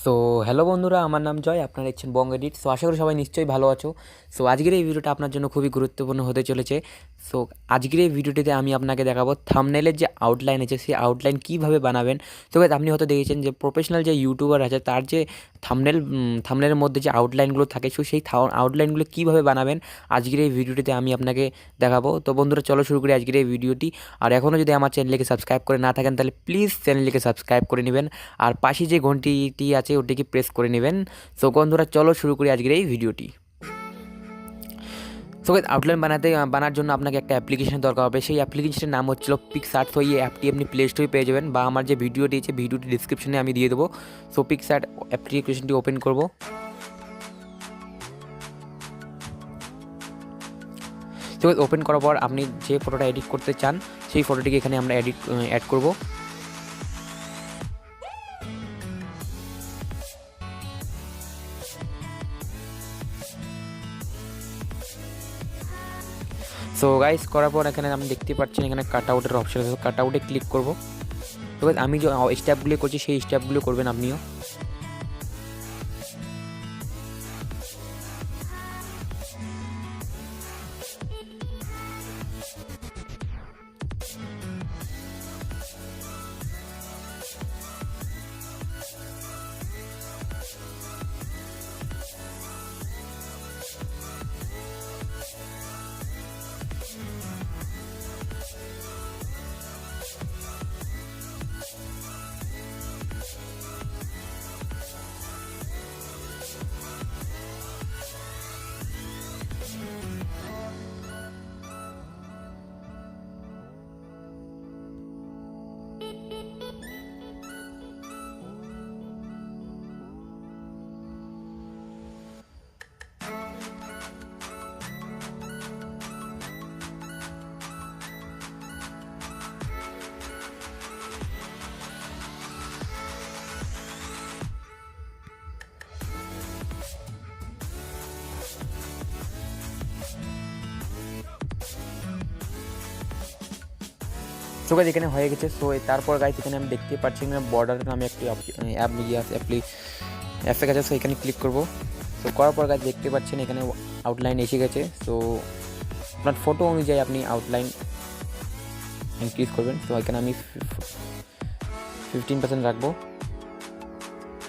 So hello বন্ধুরা, আমার নাম জয়, আপনারা দেখছেন বং এডিট। সো আশা করি সবাই নিশ্চয়ই ভালো আছো। সো আজকের এই ভিডিওটা আপনার জন্য খুবই গুরুত্বপূর্ণ হতে চলেছে। সো আজকের এই ভিডিওটিতে আমি আপনাকে দেখাবো থাম্বনেলের যে আউটলাইন আছে সেই আউটলাইন কীভাবে বানাবেন। তো guys, আপনি হয়তো দেখেছেন যে প্রফেশনাল যে ইউটিউবার আছে তার যে থাম্বনেলের মধ্যে যে আউটলাইনগুলো থাকে, সো সেই আউটলাইনগুলো কীভাবে বানাবেন আজকের এই ভিডিওটিতে আমি আপনাকে দেখাবো। তো বন্ধুরা, চলো শুরু করি আজকের এই ভিডিওটি। আর এখনও যদি আমার চ্যানেলকে সাবস্ক্রাইব করে না থাকেন তাহলে প্লিজ চ্যানেলকে সাবস্ক্রাইব করে নেবেন, আর পাশে যে ঘন্টিটি আছে ওটিকে প্রেস করে নেবেন। সো বন্ধুরা, চলো শুরু করি আজকের এই ভিডিওটি। সো আউটলাইন বানার জন্য আপনাকে একটা অ্যাপ্লিকেশন দরকার হবে। সেই অ্যাপ্লিকেশনের নাম হচ্ছিল পিকসার্ট। সো এই অ্যাপটি আপনি প্লে স্টোরে পেয়ে যাবেন, বা আমার যে ভিডিওটি আছে ভিডিওটি ডিসক্রিপশনে আমি দিয়ে দেবো। সো পিকসার্ট অ্যাপ্লিকেশনটি ওপেন করব। তো ওপেন করার পর আপনি যে ফটোটা এডিট করতে চান সেই ফটোটিকে এখানে আমরা অ্যাড করব। সো গাইস, করার পর এখানে আপনি দেখতে পাচ্ছেন এখানে কাট আউটের অপশন আছে। কাট আউটে ক্লিক করব। তো আমি যে স্টেপগুলো করছি সেই স্টেপগুলো করবেন আপনিও। সো গাইস, এখানে হয়ে গেছে। সো তারপর গাইস এখানে আমি দেখতে পাচ্ছি এখানে বর্ডার নামে একটি অ্যাপে গেছে। সো এখানে ক্লিক করব। সো করার পর গাইস দেখতে পাচ্ছেন এখানে আউটলাইন এসে গেছে। সো আপনার ফটো অনুযায়ী আপনি আউটলাইন ইনক্রিজ করবেন। তো এখানে আমি 15% রাখবো।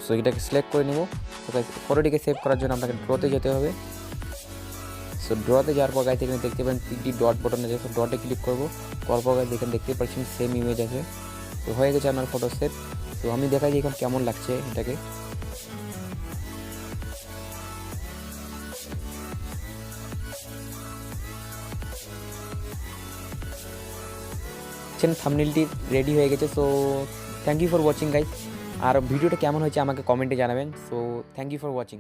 সো এটাকে সিলেক্ট করে নেব। তো গাইস ফটোটিকে সেভ করার জন্য আপনাকে ড্রতে যেতে হবে। সো ড্রতে যাওয়ার পর গাইস এখানে দেখতে পাবেন 3D ডট বটন আছে। সো ডটে ক্লিক করব। করার পর গাইস এখানে দেখতে পাচ্ছেন সেম ইমেজ আছে। তো হয়ে গেছে আমার ফটো সেভ। তো আমি দেখাই যে এখন কেমন লাগছে এটাকে। থাম্বনেলটি রেডি হয়ে গেছে। So thank you for watching guys. আর ভিডিওটা কেমন হয়েছে আমাকে কমেন্টে জানাবেন। So thank you for watching.